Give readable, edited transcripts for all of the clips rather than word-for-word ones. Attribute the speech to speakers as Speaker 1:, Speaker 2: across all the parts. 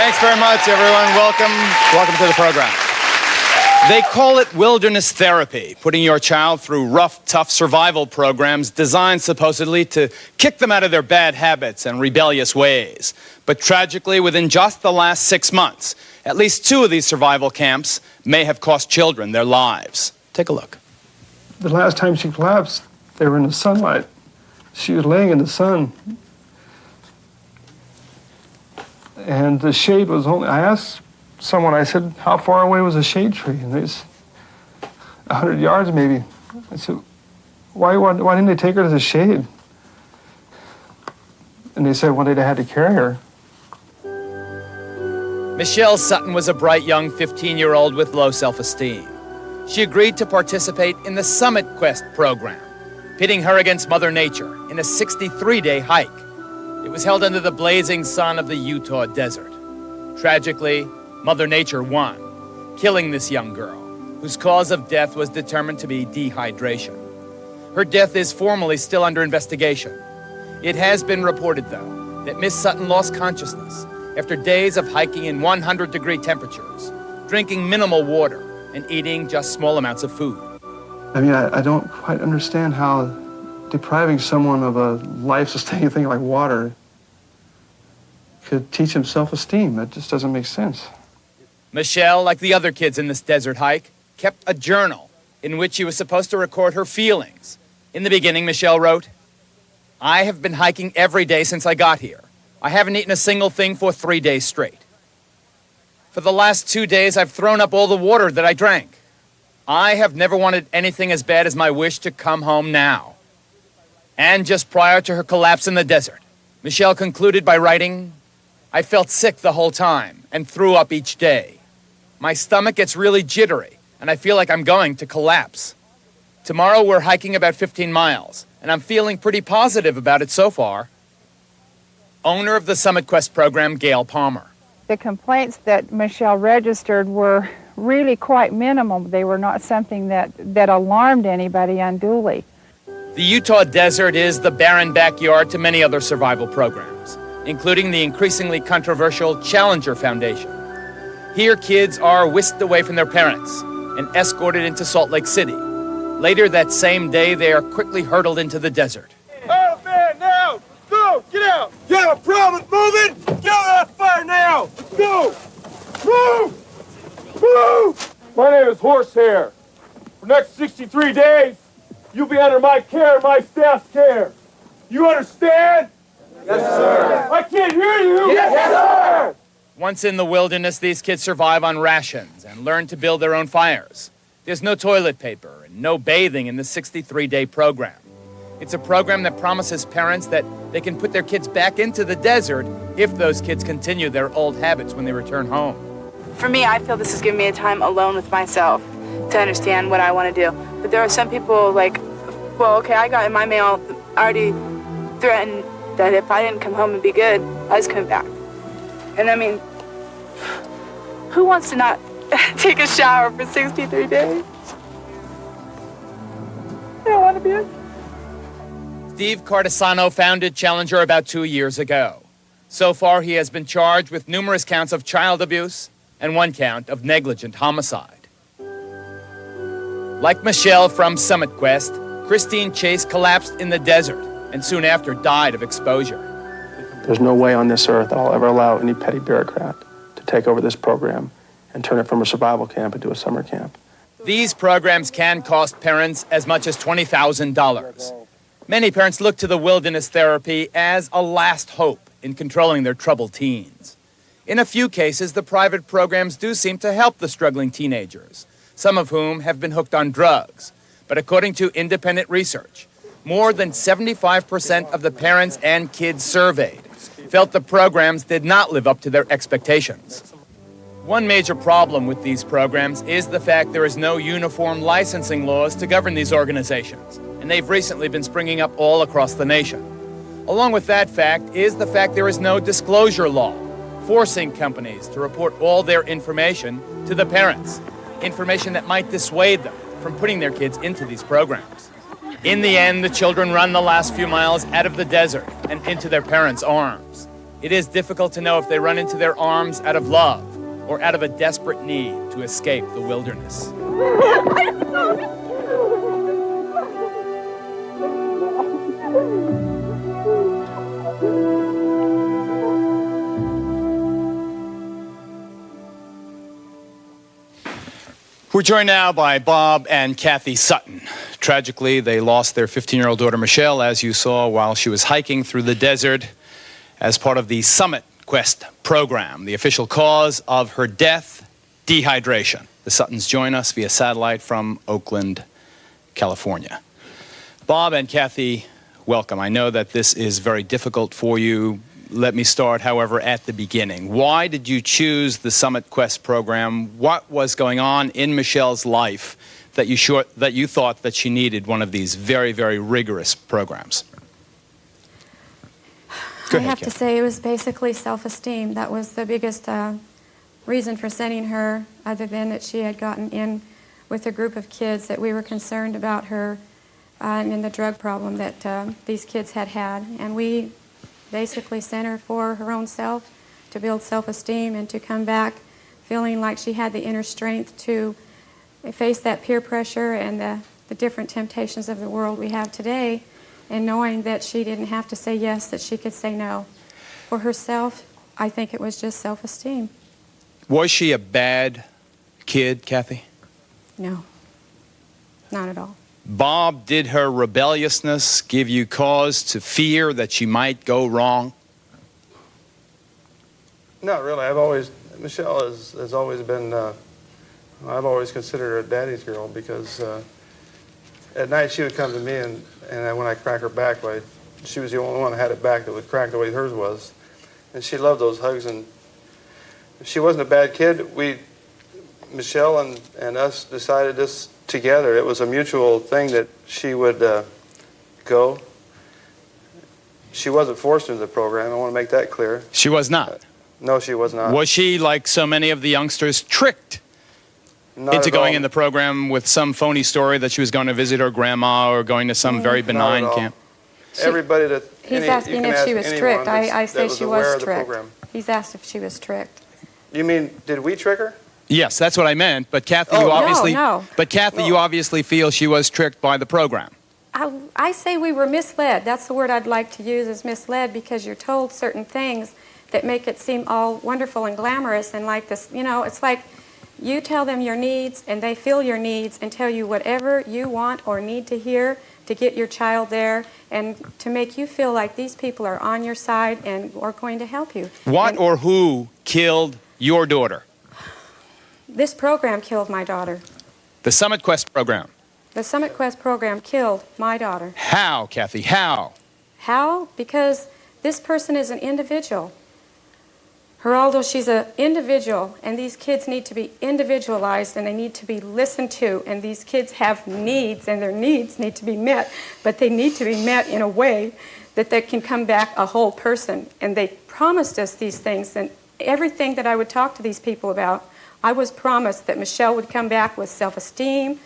Speaker 1: Thanks very much, everyone. Welcome to the program. They call it wilderness therapy, putting your child through rough, tough survival programs designed supposedly to kick them out of their bad habits and rebellious ways. But tragically, within just the last 6 months, at least 2 of these survival camps may have cost children their lives. Take a look.
Speaker 2: The last time she collapsed, they were in the sunlight. She was laying in the sun. And the shade was only, I asked someone, I said, how far away was the shade tree? And they said, 100 yards maybe. I said, why didn't they take her to the shade? And they said, well, they had to carry her.
Speaker 1: Michelle Sutton was a bright young 15-year-old with low self-esteem. She agreed to participate in the Summit Quest program, pitting her against Mother Nature in a 63-day hike. It was held under the blazing sun of the Utah desert. Tragically, Mother Nature won, killing this young girl, whose cause of death was determined to be dehydration. Her death is formally still under investigation. It has been reported, though, that Miss Sutton lost consciousness after days of hiking in 100-degree temperatures, drinking minimal water, and eating just small amounts of food.
Speaker 2: I mean, I don't quite understand how depriving someone of a life-sustaining thing like water could teach him self-esteem. That just doesn't make sense.
Speaker 1: Michelle, like the other kids in this desert hike, kept a journal in which she was supposed to record her feelings. In the beginning, Michelle wrote, "I have been hiking every day since I got here. I haven't eaten a single thing for 3 days straight. For the last 2 days, I've thrown up all the water that I drank. I have never wanted anything as bad as my wish to come home now." And just prior to her collapse in the desert, Michelle concluded by writing, "I felt sick the whole time and threw up each day. My stomach gets really jittery, and I feel like I'm going to collapse. Tomorrow we're hiking about 15 miles, and I'm feeling pretty positive about it so far." Owner of the Summit Quest program, Gayle Palmer.
Speaker 3: The complaints that Michelle registered were really quite minimal. They were not something that alarmed anybody unduly.
Speaker 1: The Utah desert is the barren backyard to many other survival programs, including the increasingly controversial Challenger Foundation. Here, kids are whisked away from their parents and escorted into Salt Lake City. Later that same day, they are quickly hurtled into the desert.
Speaker 4: Out of bed now! Go! Get out! You have a problem with moving? Get out of that fire now! Let's go! Move! Move! My name is Horsehair. For the next 63 days, you'll be under my care and my staff's care. You understand? Yes, sir. I can't hear you. Yes, sir.
Speaker 1: Once in the wilderness, these kids survive on rations and learn to build their own fires. There's no toilet paper and no bathing in the 63-day program. It's a program that promises parents that they can put their kids back into the desert if those kids continue their old habits when they return home.
Speaker 5: For me, I feel this is giving me a time alone with myself to understand what I want to do. But there are some people like, well, okay, I got in my mail already threatened that if I didn't come home and be good, I was coming back. And I mean, who wants to not take a shower for 63 days? I don't want to be.
Speaker 1: Steve Cartisano founded Challenger about 2 years ago. So far, he has been charged with numerous counts of child abuse and 1 count of negligent homicide. Like Michelle from Summit Quest, Christine Chase collapsed in the desert and soon after died of exposure.
Speaker 6: There's no way on this earth I'll ever allow any petty bureaucrat to take over this program and turn it from a survival camp into a summer camp.
Speaker 1: These programs can cost parents as much as $20,000. Many parents look to the wilderness therapy as a last hope in controlling their troubled teens. In a few cases, the private programs do seem to help the struggling teenagers, some of whom have been hooked on drugs. But according to independent research, more than 75% of the parents and kids surveyed felt the programs did not live up to their expectations. One major problem with these programs is the fact there is no uniform licensing laws to govern these organizations, and they've recently been springing up all across the nation. Along with that fact is the fact there is no disclosure law, forcing companies to report all their information to the parents, information that might dissuade them from putting their kids into these programs. In the end, the children run the last few miles out of the desert and into their parents' arms. it is difficult to know if they run into their arms out of love or out of a desperate need to escape the wilderness. We're joined now by Bob and Kathy Sutton. Tragically, they lost their 15-year-old daughter, Michelle, as you saw, while she was hiking through the desert as part of the Summit Quest program. The official cause of her death, dehydration. The Suttons join us via satellite from Oakland, California. Bob and Kathy, welcome. I know that this is very difficult for you. Let me start, however, at the beginning. Why did you choose the Summit Quest program? What was going on in Michelle's life that you thought that she needed one of these very, very rigorous programs?
Speaker 7: I have to say it was basically self-esteem. That was the biggest reason for sending her, other than that she had gotten in with a group of kids, that we were concerned about her and the drug problem that these kids had had. And we basically sent her for her own self, to build self-esteem and to come back feeling like she had the inner strength to face that peer pressure and the different temptations of the world we have today, and knowing that she didn't have to say yes, that she could say no. For herself, I think it was just self-esteem.
Speaker 1: Was she a bad kid, Kathy?
Speaker 7: No, not at all.
Speaker 1: Bob, did her rebelliousness give you cause to fear that she might go wrong?
Speaker 6: Not really. Michelle has always been, I've always considered her a daddy's girl, because at night she would come to me, and when I crack her back, she was the only one that had it back that would crack the way hers was. And she loved those hugs, and she wasn't a bad kid. Michelle and us decided this together. It was a mutual thing that she would go. She wasn't forced into the program. I want to make that clear.
Speaker 1: She was not?
Speaker 6: No, she was not.
Speaker 1: Was she, like so many of the youngsters, tricked into going in the program with some phony story that she was going to visit her grandma or going to some very benign camp?
Speaker 6: Everybody that...
Speaker 7: He's asking if she was tricked. I say she was tricked. He's asked if she was tricked.
Speaker 6: You mean, did we trick her?
Speaker 1: Yes, that's what I meant. But Kathy, you obviously feel she was tricked by the program.
Speaker 7: I say we were misled. That's the word I'd like to use, is misled, because you're told certain things that make it seem all wonderful and glamorous, and like this, it's like you tell them your needs and they fill your needs and tell you whatever you want or need to hear to get your child there and to make you feel like these people are on your side and are going to help you.
Speaker 1: What or who killed your daughter?
Speaker 7: This program killed my daughter.
Speaker 1: The Summit Quest program?
Speaker 7: The Summit Quest program killed my daughter.
Speaker 1: How, Kathy? How?
Speaker 7: How? Because this person is an individual. Geraldo, she's an individual, and these kids need to be individualized, and they need to be listened to, and these kids have needs, and their needs need to be met, but they need to be met in a way that they can come back a whole person. And they promised us these things, and everything that I would talk to these people about, I was promised that Michelle would come back with self-esteem,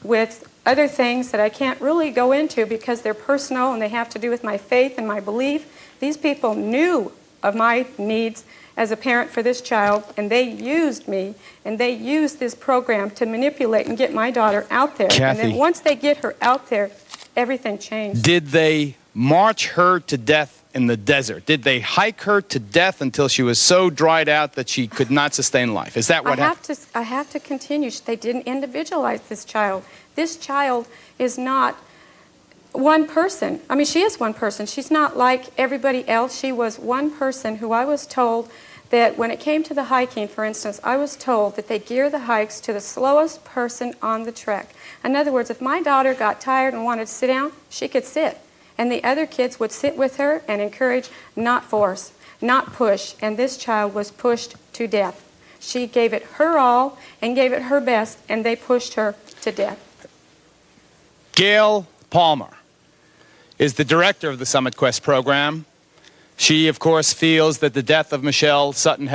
Speaker 7: with other things that I can't really go into because they're personal and they have to do with my faith and my belief. These people knew of my needs as a parent for this child, and they used me, and they used this program to manipulate and get my daughter out there.
Speaker 1: Kathy,
Speaker 7: and then once they get her out there, everything changed.
Speaker 1: Did they march her to death in the desert? Did they hike her to death until she was so dried out that she could not sustain life? Is that what happened?
Speaker 7: I have to continue. They didn't individualize this child. This child is not one person. I mean, she is one person. She's not like everybody else. She was one person who I was told that when it came to the hiking, for instance, I was told that they gear the hikes to the slowest person on the trek. In other words, if my daughter got tired and wanted to sit down, she could sit. And the other kids would sit with her and encourage, not force, not push. And this child was pushed to death. She gave it her all and gave it her best, and they pushed her to death.
Speaker 1: Gayle Palmer is the director of the Summit Quest program. She, of course, feels that the death of Michelle Sutton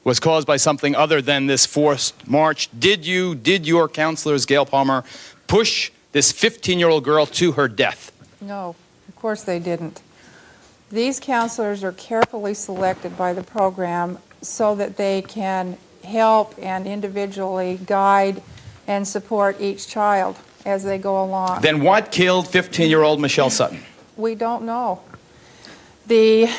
Speaker 1: was caused by something other than this forced march. Did your counselors, Gayle Palmer, push this 15-year-old girl to her death?
Speaker 8: No, of course they didn't.
Speaker 3: These counselors are carefully selected by the program so that they can help and individually guide and support each child as they go along.
Speaker 1: Then what killed 15-year-old Michelle Sutton?
Speaker 3: We don't know. The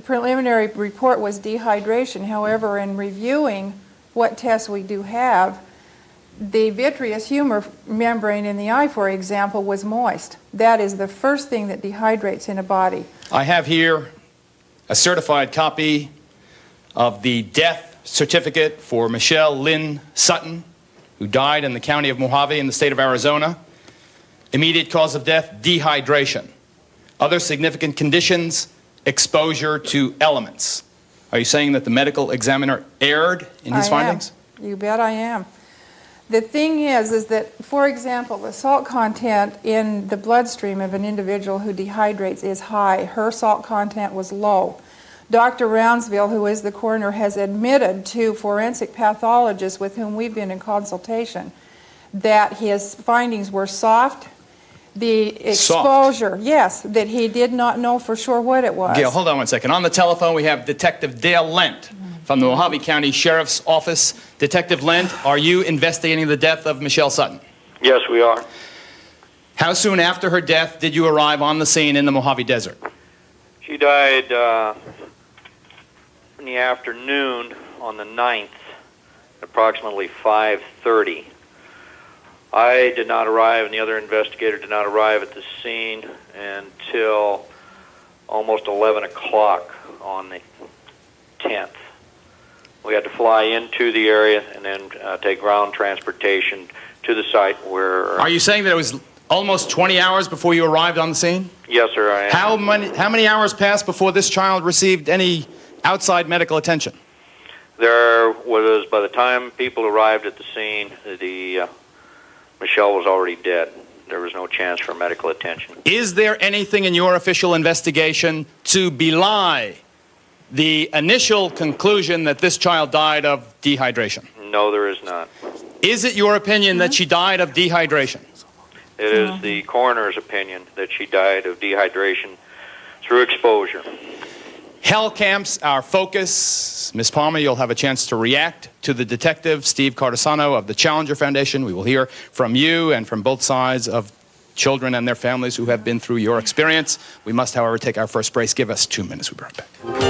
Speaker 3: preliminary report was dehydration. However, in reviewing what tests we do have, the vitreous humor membrane in the eye, for example, was moist. That is the first thing that dehydrates in a body.
Speaker 1: I have here a certified copy of the death certificate for Michelle Lynn Sutton, who died in the county of Mojave in the state of Arizona. Immediate cause of death, dehydration. Other significant conditions, exposure to elements. Are you saying that the medical examiner erred in his findings?
Speaker 3: You bet I am. The thing is that, for example, the salt content in the bloodstream of an individual who dehydrates is high. Her salt content was low. Dr. Roundsville, who is the coroner, has admitted to forensic pathologists with whom we've been in consultation that his findings were soft. The exposure,
Speaker 1: soft.
Speaker 3: Yes, that he did not know for sure what it was.
Speaker 1: Gail, hold on one second. On the telephone, we have Detective Dale Lent from the Mojave County Sheriff's Office. Detective Lent, are you investigating the death of Michelle Sutton?
Speaker 8: Yes, we are.
Speaker 1: How soon after her death did you arrive on the scene in the Mojave Desert?
Speaker 8: She died in the afternoon on the 9th, approximately 5:30. I did not arrive, and the other investigator did not arrive at the scene until almost 11 o'clock on the 10th. We had to fly into the area and then take ground transportation to the site where...
Speaker 1: Are you saying that it was almost 20 hours before you arrived on the scene?
Speaker 8: Yes, sir, I am.
Speaker 1: How many hours passed before this child received any outside medical attention?
Speaker 8: There was, by the time people arrived at the scene, Michelle was already dead. There was no chance for medical attention.
Speaker 1: Is there anything in your official investigation to belie the initial conclusion that this child died of dehydration?
Speaker 8: No, there is not.
Speaker 1: Is it your opinion that she died of dehydration?
Speaker 8: It is the coroner's opinion that she died of dehydration through exposure.
Speaker 1: Hell camps, our focus. Ms. Palmer, you'll have a chance to react to the detective, Steve Cartisano of the Challenger Foundation. We will hear from you and from both sides of children and their families who have been through your experience. We must, however, take our first break. Give us 2 minutes. We'll be right back.